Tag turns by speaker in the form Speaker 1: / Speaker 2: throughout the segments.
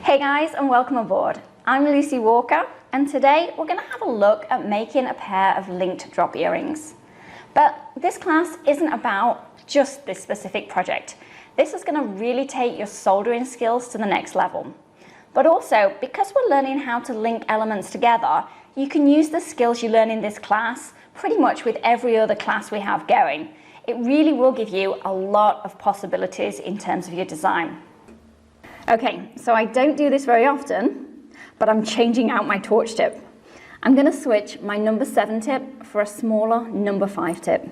Speaker 1: Hey guys, and welcome aboard. I'm Lucy Walker, and today we're going to have a look at making a pair of linked drop earrings. But this class isn't about just this specific project. This is going to really take your soldering skills to the next level. But also, because we're learning how to link elements together, you can use the skills you learn in this class pretty much with every other class we have going. It really will give you a lot of possibilities in terms of your design. Okay, so I don't do this very often, but I'm changing out my torch tip. I'm going to switch my number 7 tip for a smaller number 5 tip.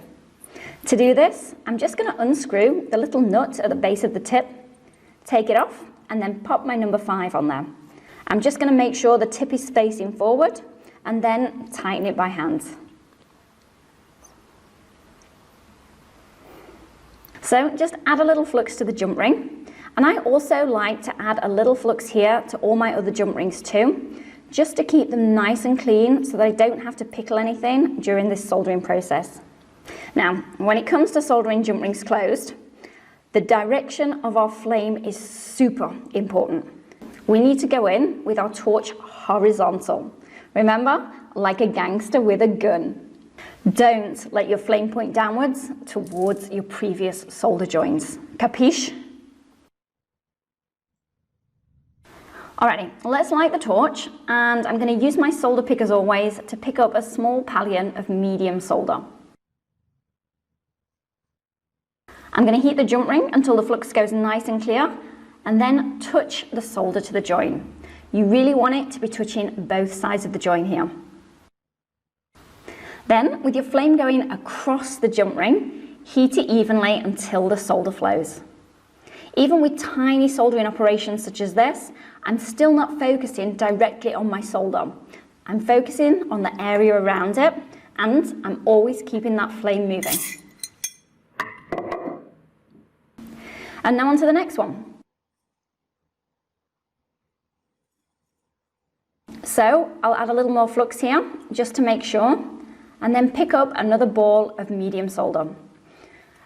Speaker 1: To do this, I'm just going to unscrew the little nut at the base of the tip, take it off, and then pop my number 5 on there. I'm just going to make sure the tip is facing forward, and then tighten it by hand. So just add a little flux to the jump ring. And I also like to add a little flux here to all my other jump rings too, just to keep them nice and clean so that I don't have to pickle anything during this soldering process. Now, when it comes to soldering jump rings closed, the direction of our flame is super important. We need to go in with our torch horizontal. Remember, like a gangster with a gun. Don't let your flame point downwards towards your previous solder joins. Capiche? Alrighty, let's light the torch, and I'm going to use my solder pick as always to pick up a small pallion of medium solder. I'm going to heat the jump ring until the flux goes nice and clear, and then touch the solder to the join. You really want it to be touching both sides of the join here. Then, with your flame going across the jump ring, heat it evenly until the solder flows. Even with tiny soldering operations such as this, I'm still not focusing directly on my solder. I'm focusing on the area around it, and I'm always keeping that flame moving. And now on to the next one. So I'll add a little more flux here, just to make sure, and then pick up another ball of medium solder.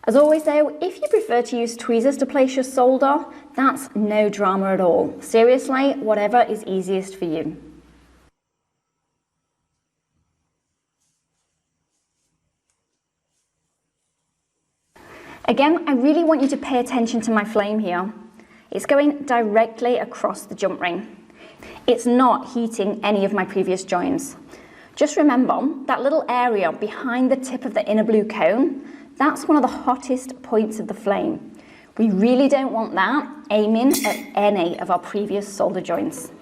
Speaker 1: As always though, if you prefer to use tweezers to place your solder, that's no drama at all. Seriously, whatever is easiest for you. Again, I really want you to pay attention to my flame here. It's going directly across the jump ring. It's not heating any of my previous joins. Just remember, that little area behind the tip of the inner blue cone, that's one of the hottest points of the flame. We really don't want that aiming at any of our previous solder joints.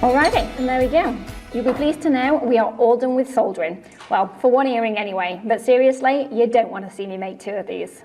Speaker 1: Alrighty, and there we go. You'll be pleased to know we are all done with soldering. Well, for one earring anyway, but seriously, you don't want to see me make two of these.